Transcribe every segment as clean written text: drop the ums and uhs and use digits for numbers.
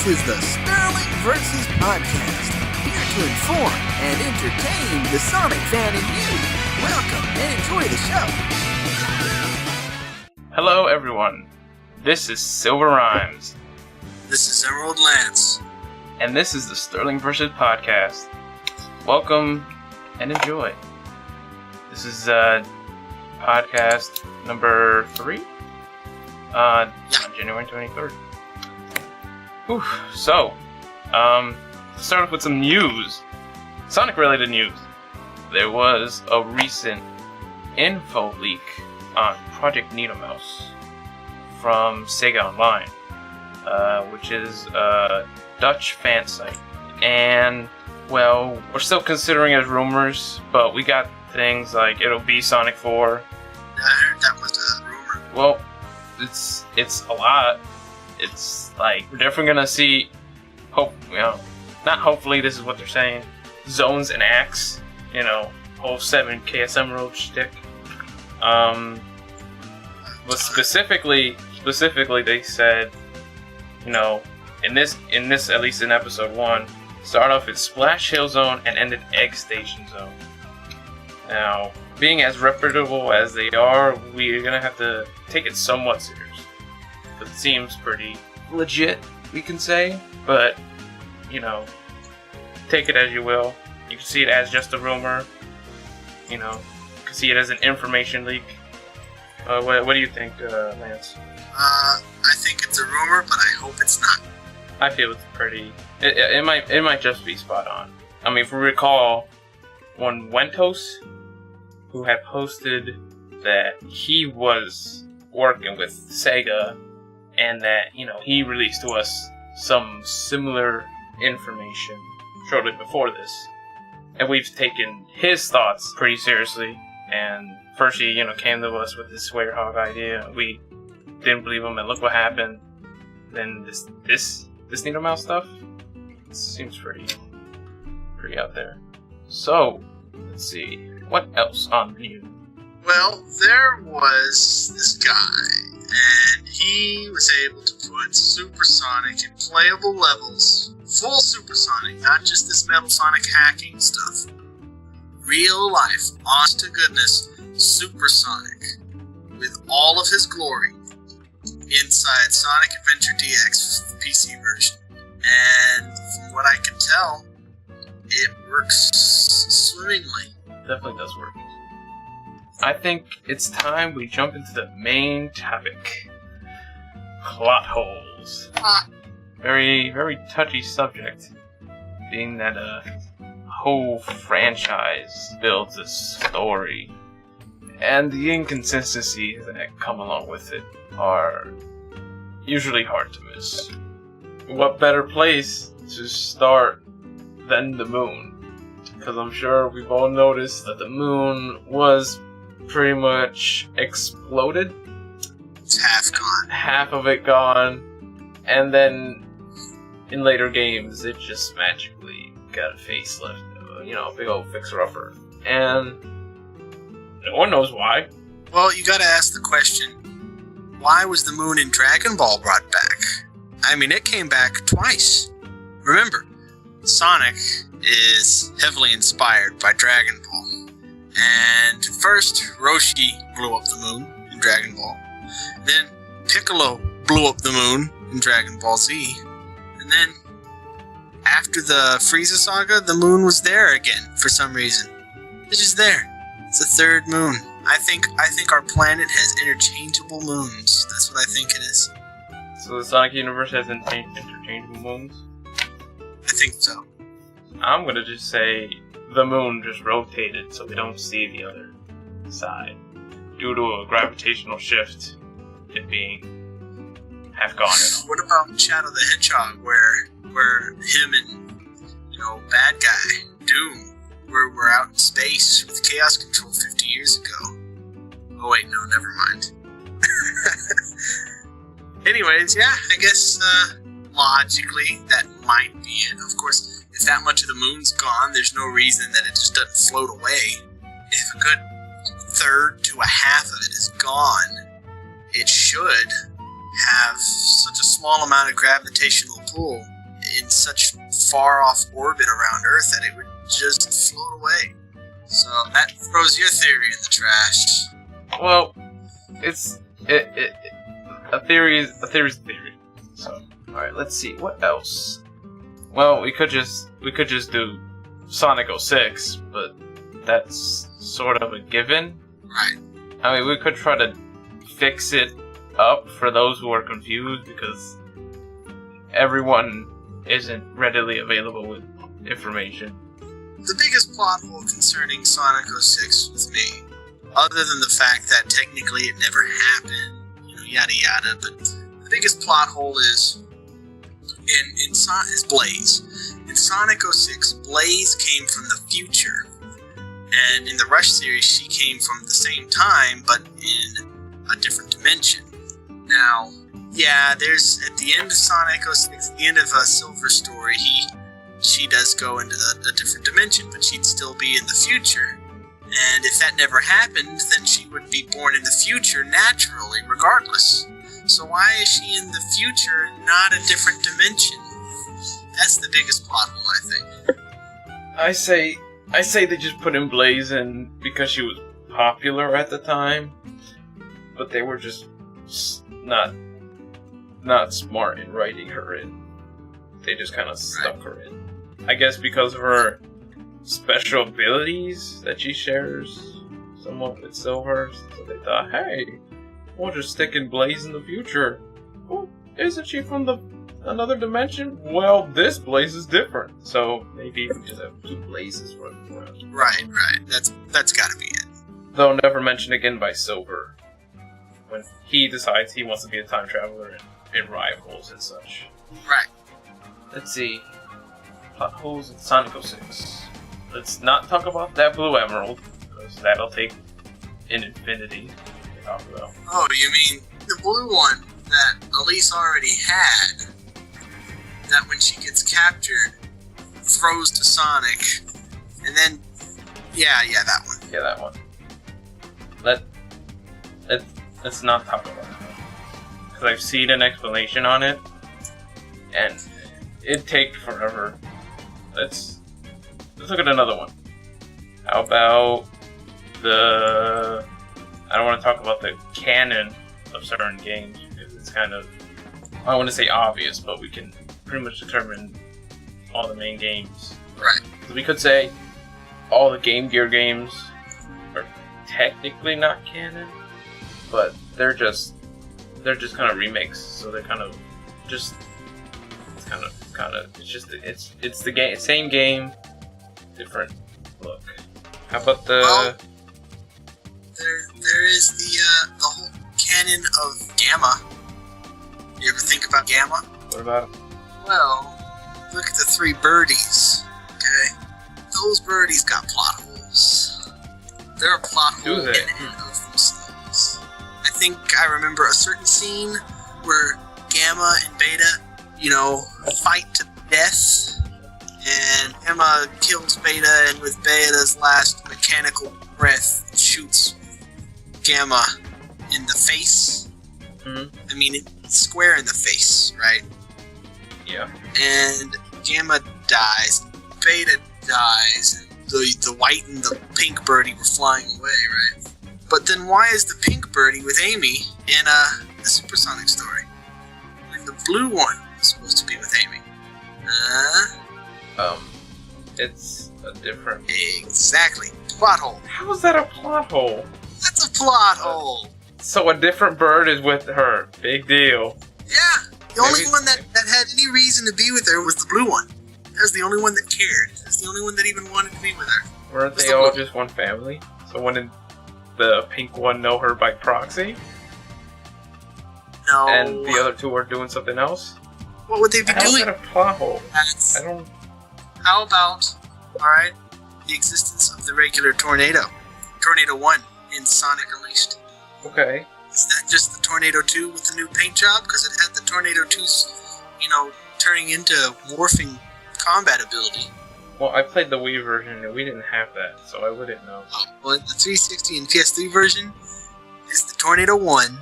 is the Sterling vs. Podcast, here to inform and entertain the Sonic fan in you. Welcome and enjoy the show. Hello everyone, this is Silver Rhymes. This is Emerald Lance. And this is the Sterling vs. Podcast. Welcome and enjoy. This is podcast number 3? On January 23rd. Whew. So, let's start off with some news. Sonic-related news. There was a recent info leak on Project Needle Mouse from Sega Online, which is a Dutch fan site. And, well, we're still considering it as rumors, but we got things like it'll be Sonic 4. I heard that was a rumor. Well, it's a lot. It's like we're definitely gonna see. Not hopefully. This is what they're saying. Zones and Axe. Whole 7 KS Emerald shtick. But specifically, they said, in this at least in episode 1, start off at Splash Hill Zone and end at Egg Station Zone. Now, being as reputable as they are, we're gonna have to take it somewhat serious. It seems pretty legit, we can say, but, take it as you will. You can see it as just a rumor, you can see it as an information leak. What do you think, Lance? I think it's a rumor, but I hope it's not. I feel it's pretty, it might just be spot on. I mean, if we recall, one Wentos, who had posted that he was working with Sega and that, he released to us some similar information shortly before this. And we've taken his thoughts pretty seriously. And first he, came to us with this Swear Hog idea. We didn't believe him, and look what happened. Then this Needle Mouse stuff, it seems pretty out there. So, let's see. What else on the news? Well, there was this guy, and he was able to put Supersonic in playable levels, full Supersonic, not just this Metal Sonic hacking stuff. Real life, honest to goodness, Supersonic, with all of his glory, inside Sonic Adventure DX PC version. And from what I can tell, it works swimmingly. Definitely does work. I think it's time we jump into the main topic. Plot holes. Very, very touchy subject, being that a whole franchise builds a story, and the inconsistencies that come along with it are usually hard to miss. What better place to start than the moon? Because I'm sure we've all noticed that the moon was pretty much exploded. It's half gone. Half of it gone. And then in later games, it just magically got a facelift. A big old fixer-upper. And no one knows why. Well, you gotta ask the question, why was the moon in Dragon Ball brought back? I mean, it came back twice. Remember, Sonic is heavily inspired by Dragon Ball. And first, Roshi blew up the moon in Dragon Ball. Then, Piccolo blew up the moon in Dragon Ball Z. And then, after the Frieza saga, the moon was there again for some reason. It's just there. It's the third moon. I think our planet has interchangeable moons. That's what I think it is. So the Sonic universe has interchangeable moons? I think so. I'm gonna just say the moon just rotated so we don't see the other side. Due to a gravitational shift, it being half gone and all. What about Shadow the Hedgehog, where him and, bad guy, Doom, were out in space with Chaos Control 50 years ago? Oh wait, no, never mind. Anyways, yeah, I guess, logically, that might be it. Of course, if that much of the moon's gone, there's no reason that it just doesn't float away. If a good third to a half of it is gone, it should have such a small amount of gravitational pull in such far off orbit around Earth that it would just float away. So that throws your theory in the trash. Well, a theory is a theory. So, alright, let's see, what else? Well, we could just do Sonic 06, but that's sort of a given. Right. I mean, we could try to fix it up for those who are confused, because everyone isn't readily available with information. The biggest plot hole concerning Sonic 06 with me, other than the fact that technically it never happened, yada yada, but the biggest plot hole is is Blaze. In Sonic 06, Blaze came from the future, and in the Rush series, she came from the same time, but in a different dimension. Now, yeah, there's at the end of Sonic 06, at the end of Silver's story, she does go into a different dimension, but she'd still be in the future. And if that never happened, then she would be born in the future naturally, regardless. So why is she in the future and not a different dimension? That's the biggest plot hole, I think. I say they just put in Blaze in because she was popular at the time, but they were just not smart in writing her in. They just kind of stuck her in. I guess because of her special abilities that she shares somewhat with Silver, so they thought, hey, we'll just stick in Blaze in the future. Well, isn't she from another dimension? Well, this Blaze is different, so maybe we just have two Blazes running around. Right. That's gotta be it. Though never mentioned again by Silver, when he decides he wants to be a time traveler in Rivals and such. Right. Let's see. Plot holes in Sonic 06. Let's not talk about that Blue Emerald, because that'll take an infinity to talk about. Oh, you mean the blue one that Elise already had? That when she gets captured, throws to Sonic, and then... Yeah, that one. Yeah, that one. Let's not talk about that. Because I've seen an explanation on it, and it'd take forever. Let's look at another one. How about I don't want to talk about the canon of certain games, because it's kind of, I don't want to say obvious, but we can pretty much determine all the main games. Right. So we could say all the Game Gear games are technically not canon, but they're just kind of remakes. So they're kind of just it's the game, same game, different look. How about the? Well, there is the whole canon of Gamma. You ever think about Gamma? What about it? Well, look at the three birdies. Okay, those birdies got plot holes. They're a plot hole in and of themselves. I think I remember a certain scene where Gamma and Beta, fight to death, and Gamma kills Beta, and with Beta's last mechanical breath, shoots Gamma in the face. Mm-hmm. I mean, it's square in the face, right? Yeah. And Gamma dies, Beta dies, and the white and the pink birdie were flying away, right? But then why is the pink birdie with Amy in the Supersonic story, when the blue one was supposed to be with Amy? It's a different... Exactly. Plot hole. How is that a plot hole? That's a plot hole. So a different bird is with her. Big deal. Yeah. The only one that had any reason to be with her was the blue one. That was the only one that cared. That's the only one that even wanted to be with her. Weren't they all just one family? So wouldn't the pink one know her by proxy? No. And the other two are doing something else? What would they be doing? How's that a plot hole? I don't... How about, alright, the existence of the regular Tornado? Tornado 1 in Sonic Unleashed. Okay. Is that just the Tornado 2 with the new paint job? Because it had the Tornado 2's, turning into morphing combat ability. Well, I played the Wii version and we didn't have that, so I wouldn't know. Well, the 360 and PS3 version is the Tornado 1,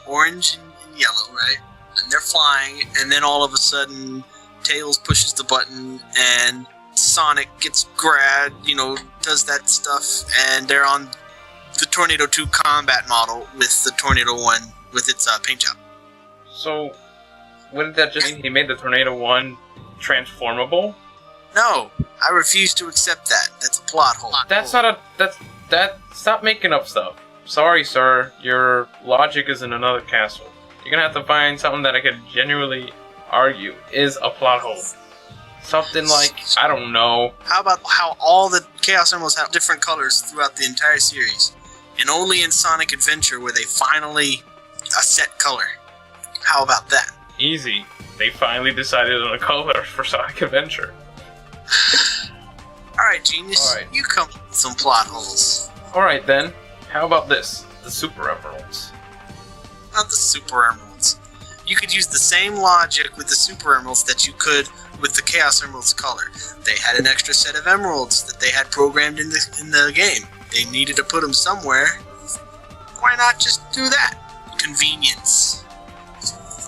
orange and yellow, right? And they're flying, and then all of a sudden, Tails pushes the button, and Sonic gets grabbed, does that stuff, and they're on the Tornado 2 combat model with the Tornado 1 with its paint job. So, wouldn't that just mean he made the Tornado 1 transformable? No, I refuse to accept that. That's a plot hole. Stop making up stuff. Sorry, sir, your logic is in another castle. You're gonna have to find something that I could genuinely argue is a plot hole. Something like, I don't know. How about how all the Chaos Emeralds have different colors throughout the entire series, and only in Sonic Adventure where they finally a set color? How about that? Easy. They finally decided on a color for Sonic Adventure. Alright, Genius. All right. You come up with some plot holes. Alright then, how about this? The Super Emeralds. Not the Super Emeralds. You could use the same logic with the Super Emeralds that you could with the Chaos Emeralds color. They had an extra set of emeralds that they had programmed in the game. They needed to put them somewhere. Why not just do that? Convenience.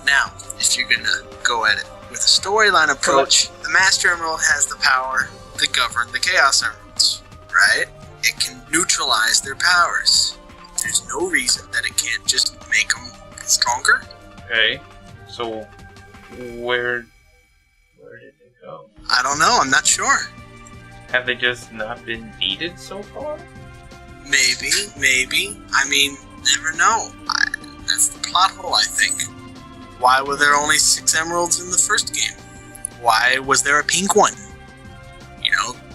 Now, if you're gonna go at it with a storyline approach, the Master Emerald has the power to govern the Chaos Emeralds, right? It can neutralize their powers. There's no reason that it can't just make them stronger. Okay, so where did they go? I don't know, I'm not sure. Have they just not been needed so far? Maybe. I mean, never know. That's the plot hole, I think. Why were there only 6 emeralds in the first game? Why was there a pink one?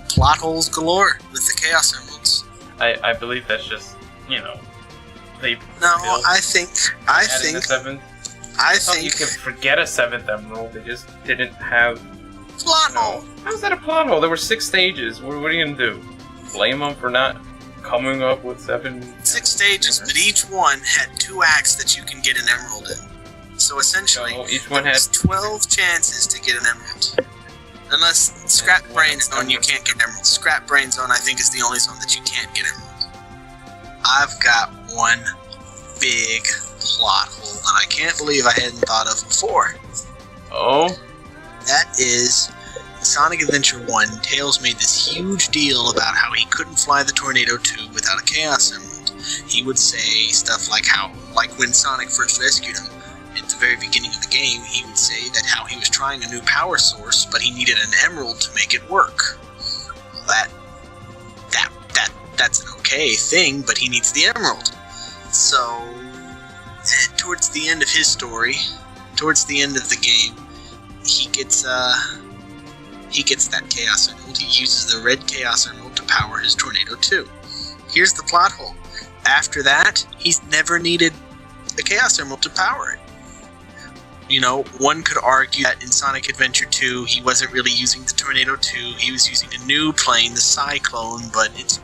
Plot holes galore with the Chaos Emeralds. I believe that's just, they... No, I think... The seventh. I think you can forget a 7th emerald. They just didn't have... Plot hole! How's that a plot hole? There were 6 stages. What are you gonna do? Blame them for not coming up with 7... 6 stages, but each one had 2 acts that you can get an emerald in. So essentially, each one has 12 chances to get an emerald. Unless Scrap Brain Zone, you can't get emeralds. Scrap Brain Zone, I think, is the only zone that you can't get emeralds. I've got one big plot hole that I can't believe I hadn't thought of before. Oh? That is, in Sonic Adventure 1, Tails made this huge deal about how he couldn't fly the Tornado 2 without a Chaos Emerald. He would say stuff like when Sonic first rescued him, at the very beginning of the game, he would say that how he was trying a new power source, but he needed an emerald to make it work. That's an okay thing, but he needs the emerald. So, towards the end of his story, towards the end of the game, he gets that Chaos Emerald. He uses the red Chaos Emerald to power his Tornado 2. Here's the plot hole. After that, he's never needed a Chaos Emerald to power it. One could argue that in Sonic Adventure 2, he wasn't really using the Tornado 2, he was using a new plane, the Cyclone, but it's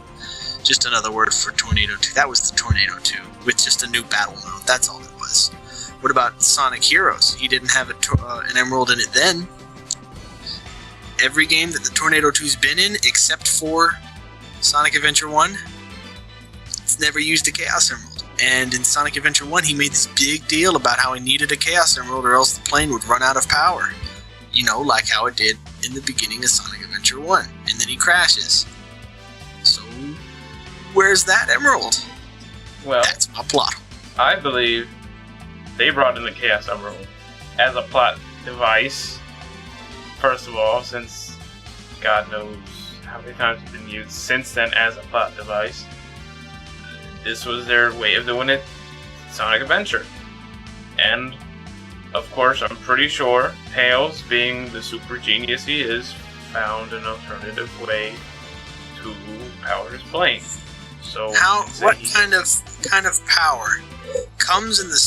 just another word for Tornado 2. That was the Tornado 2, with just a new battle mode, that's all it was. What about Sonic Heroes? He didn't have an emerald in it then. Every game that the Tornado 2's been in, except for Sonic Adventure 1, it's never used a Chaos Emerald. And in Sonic Adventure 1, he made this big deal about how he needed a Chaos Emerald or else the plane would run out of power. Like how it did in the beginning of Sonic Adventure 1. And then he crashes. So, where's that emerald? Well, that's my plot. I believe they brought in the Chaos Emerald as a plot device. First of all, since God knows how many times it's been used since then as a plot device. This was their way of doing it, Sonic Adventure. And, of course, I'm pretty sure Tails, being the super genius he is, found an alternative way to power his plane. So, what kind of power comes in the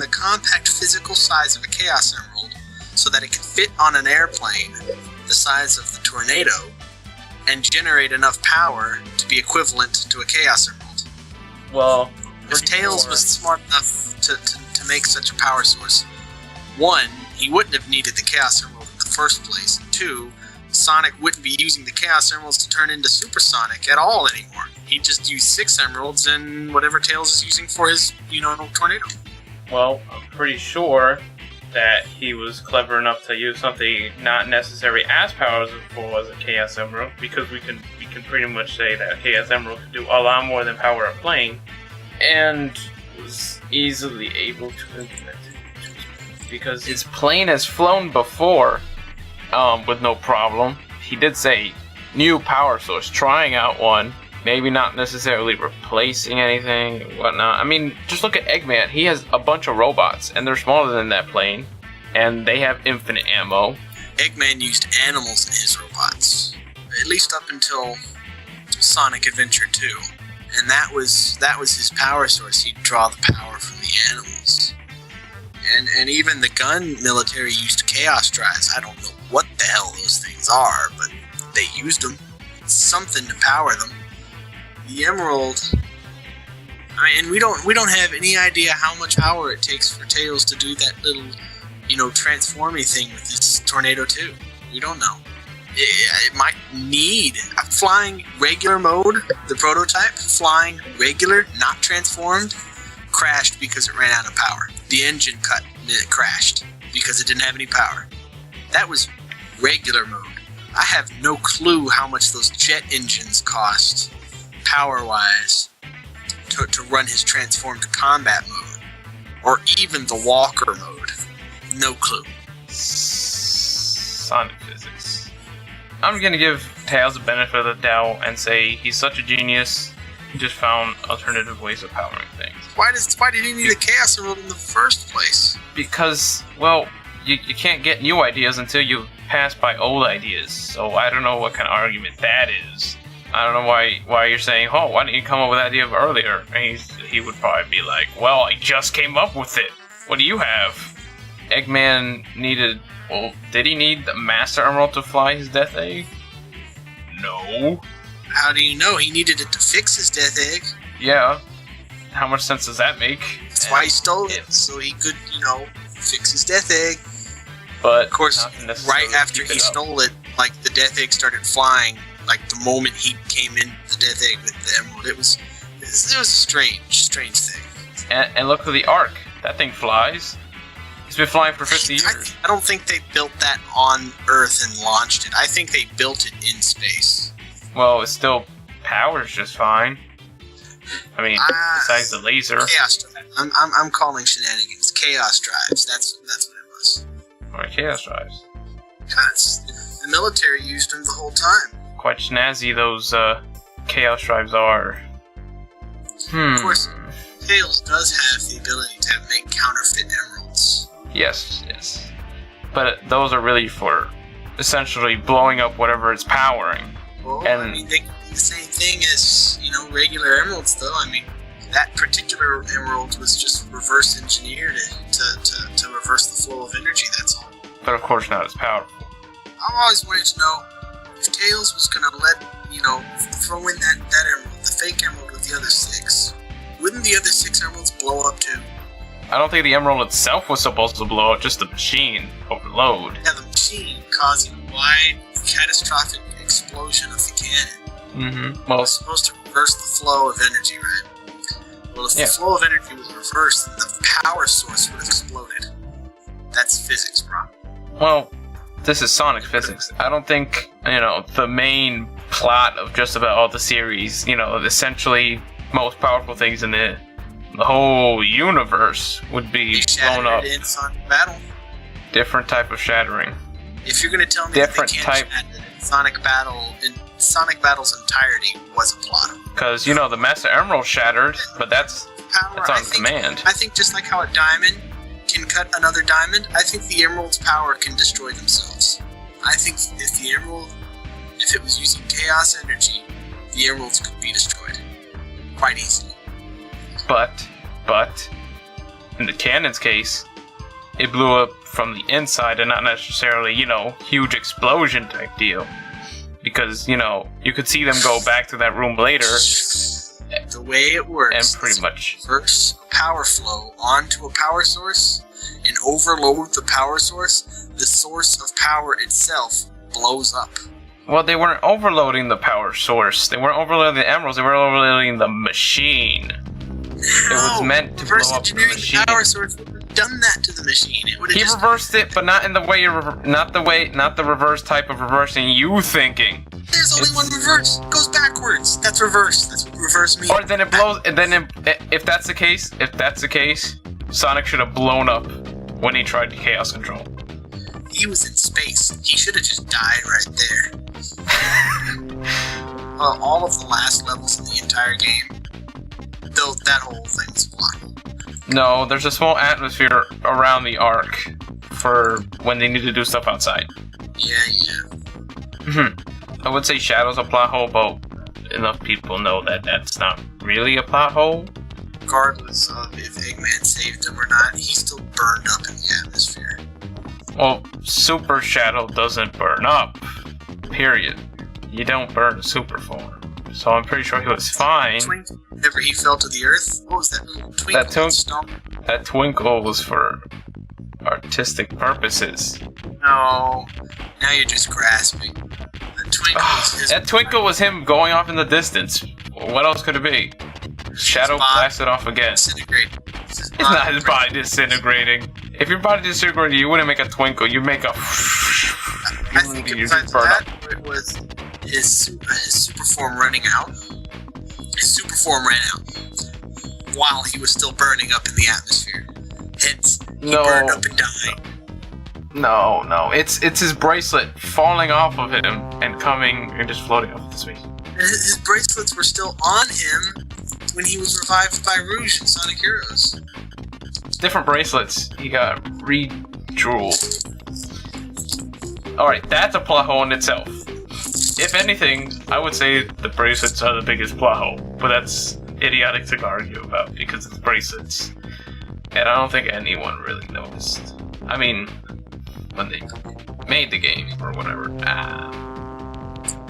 compact physical size of a Chaos Emerald, so that it can fit on an airplane the size of the Tornado, and generate enough power to be equivalent to a Chaos Emerald? Well, if Tails was smart enough to make such a power source, 1, he wouldn't have needed the Chaos Emerald in the first place, and 2, Sonic wouldn't be using the Chaos Emeralds to turn into Super Sonic at all anymore. He'd just use 6 Emeralds and whatever Tails is using for his, Tornado. Well, I'm pretty sure that he was clever enough to use something not necessarily as powerful as a Chaos Emerald, because we can pretty much say that Chaos Emerald can do a lot more than Power Up Plane, and was easily able to implement it. Because his plane has flown before, with no problem. He did say new power source, trying out one. Maybe not necessarily replacing anything and whatnot. I mean, just look at Eggman. He has a bunch of robots, and they're smaller than that plane, and they have infinite ammo. Eggman used animals in his robots, at least up until Sonic Adventure 2, and that was his power source. He'd draw the power from the animals, and even the gun military used Chaos Drives. I don't know what the hell those things are, but they used them. It's something to power them. The Emerald, I mean, and we don't have any idea how much power it takes for Tails to do that little, transforming thing with his Tornado 2. We don't know. It might need a flying regular mode, the prototype, flying regular, not transformed, crashed because it ran out of power. The engine cut and it crashed because it didn't have any power. That was regular mode. I have no clue how much those jet engines cost, power-wise, to run his transformed combat mode, or even the walker mode. No clue. Sonic physics. I'm gonna give Tails the benefit of the doubt and say he's such a genius, he just found alternative ways of powering things. Why did he need a Chaos Emerald in the first place? Because, well, you can't get new ideas until you pass by old ideas, so I don't know what kind of argument that is. I don't know why you're saying, oh, why didn't you come up with that idea earlier? And he would probably be like, well, I just came up with it. What do you have? Eggman needed, well, did he need the Master Emerald to fly his Death Egg? No. How do you know? He needed it to fix his Death Egg. Yeah. How much sense does that make? That's why he stole it, so he could, fix his Death Egg. But, of course, right after he stole it, like, the Death Egg started flying. Like the moment he came in the Death Egg with the Emerald, it was a strange thing. And look at the Ark. That thing flies. It's been flying for 50 years. I don't think they built that on Earth and launched it. I think they built it in space. Well, it still powers just fine. I mean, besides the laser. Chaos Drive. I'm calling shenanigans. Chaos Drives. That's what it was. Alright, Chaos Drives. The military used them the whole time. Quite snazzy those Chaos Drives are. Of course, Tails does have the ability to make counterfeit emeralds. Yes. But those are really for essentially blowing up whatever it's powering. Well, I mean, they can do the same thing as, regular emeralds, though. I mean, that particular emerald was just reverse engineered to reverse the flow of energy, that's all. But of course not as powerful. I've always wanted to know, if Tails was gonna throw in that emerald, the fake emerald with the other 6, wouldn't the other 6 emeralds blow up too? I don't think the emerald itself was supposed to blow up, just the machine overload. Yeah, the machine causing a wide, catastrophic explosion of the cannon. Well, it was supposed to reverse the flow of energy, right? Well, if the flow of energy was reversed, then the power source would have exploded. That's physics, bro. Well, this is Sonic physics. I don't think, the main plot of just about all the series, essentially most powerful things in the whole universe would be blown up. In Sonic Battle. Different type of shattering. If you're going to tell me that they can't shatter it, Sonic Battle's entirety was a plot. Because, the Master Emerald shattered, but that's on command. I think just like how a diamond can cut another diamond, I think the Emerald's power can destroy themselves. I think if it was using chaos energy, the Emeralds could be destroyed. Quite easily. But, in the cannon's case, it blew up from the inside and not necessarily, huge explosion type deal. Because, you could see them go back to that room later. The way it works and pretty much reverse power flow onto a power source and overload the power source, the source of power itself blows up. Well, they weren't overloading the power source. They weren't overloading the emeralds. They were overloading the machine. It was meant to blow up the machine. The power source would have done that to the machine. It would have He just... reversed it, but not in the way not the reverse type of reversing you thinking. There's only one reverse. It goes backwards. That's reverse. That's what reverse means. Or then it blows. And then if that's the case, Sonic should have blown up when he tried to Chaos Control. He was in space. He should have just died right there. Well, all of the last levels in the entire game, though, that whole thing's flying. No, there's a small atmosphere around the arc for when they need to do stuff outside. Yeah. I would say Shadow's a plot hole, but enough people know that that's not really a plot hole. Regardless of if Eggman saved him or not, he's still burned up in the atmosphere. Well, Super Shadow doesn't burn up. Period. You don't burn a super form. So I'm pretty sure he was fine. Whenever he fell to the earth, what was that little twinkle? That twinkle was for artistic purposes. No, now you're just grasping. That twinkle was him going off in the distance. What else could it be? Shadow blasted off again. It's not his body disintegrating. If your body disintegrated, you wouldn't make a twinkle. You make a. I think besides that, it was his super form running out. His super form ran out while he was still burning up in the atmosphere. Hence, he burned up and died. No. It's his bracelet falling off of him and coming and just floating off the space. His bracelets were still on him when he was revived by Rouge in Sonic Heroes. Different bracelets. He got re-drooled. Alright, that's a plot hole in itself. If anything, I would say the bracelets are the biggest plot hole. But that's idiotic to argue about because it's bracelets. And I don't think anyone really noticed. I mean, when they made the game or whatever.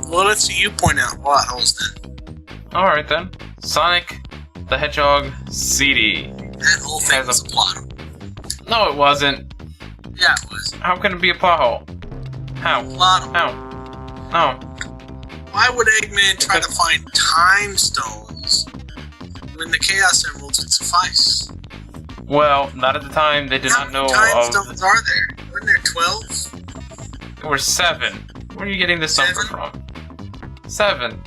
Well, let's see you point out plot holes then. Alright then. Sonic the Hedgehog CD. That whole thing was a plot hole. No, it wasn't. Yeah, it was. How can it be a plot hole? How? Plot hole. How? No. Why would Eggman try to find time stones when the Chaos Emeralds would suffice? Well, not at the time. They did not know of... How many time stones are there? Weren't there 12? There were 7. Where are you getting this number from? 7.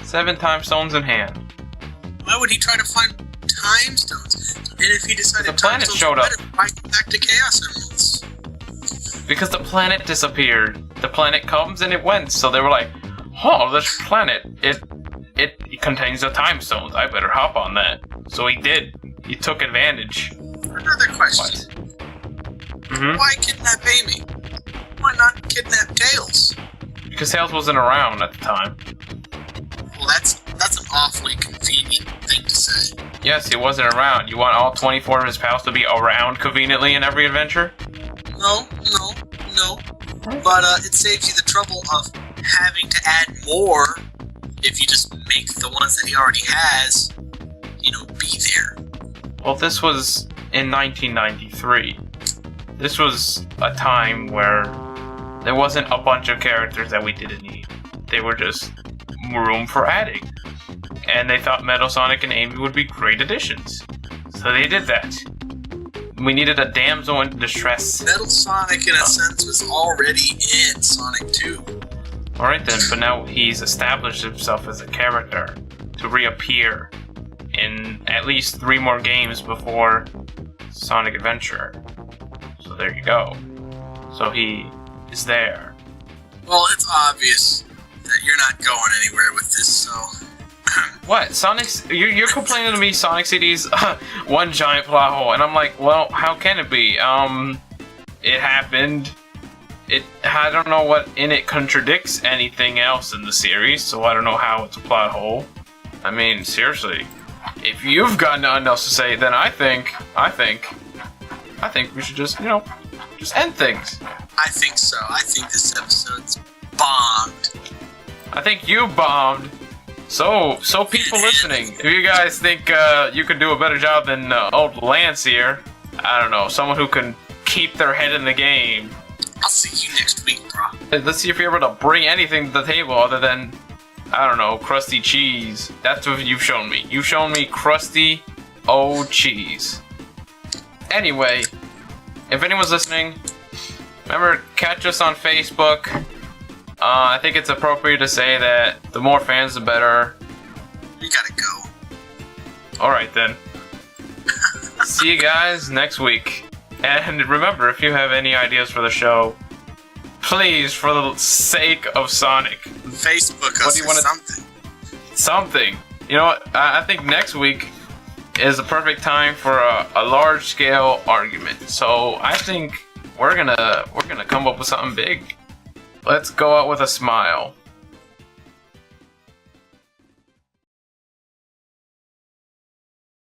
7 time stones in hand. Why would he try to find time stones? And if he decided the planet showed up. Why go back to Chaos Emeralds? Because the planet disappeared. The planet comes and it went. So they were like, oh, this planet, it contains the time stones. I better hop on that. So he did. He took advantage. Another question. Why kidnap Amy? Why not kidnap Tails? Because Tails wasn't around at the time. Well, that's an awfully convenient thing to say. Yes, he wasn't around. You want all 24 of his pals to be around conveniently in every adventure? No. But it saves you the trouble of having to add more if you just make the ones that he already has, be there. Well, this was in 1993. This was a time where there wasn't a bunch of characters that we didn't need. They were just room for adding. And they thought Metal Sonic and Amy would be great additions. So they did that. We needed a damsel in distress. Metal Sonic, in a sense, was already in Sonic 2. Alright then, but now he's established himself as a character to reappear in at least 3 more games before Sonic Adventure. So there you go. So he is there. Well, it's obvious that you're not going anywhere with this, so... What? Sonic's... You're complaining to me Sonic CD's one giant plot hole, and I'm like, well, how can it be? It happened. I don't know what in it contradicts anything else in the series, so I don't know how it's a plot hole. I mean, seriously. If you've got nothing else to say, then I think we should just, just end things. I think so. I think this episode's bombed. I think you bombed. So people listening, if you guys think you could do a better job than old Lance here, I don't know, someone who can keep their head in the game. I'll see you next week, bro. Let's see if you're able to bring anything to the table other than, I don't know, crusty cheese. That's what you've shown me. You've shown me crusty old cheese. Anyway, if anyone's listening, remember, catch us on Facebook. I think it's appropriate to say that the more fans, the better. You gotta go. Alright then. See you guys next week. And remember, if you have any ideas for the show, please, for the sake of Sonic, Facebook us or something. Something. You know what? I think next week is the perfect time for a large-scale argument. So I think we're gonna come up with something big. Let's go out with a smile.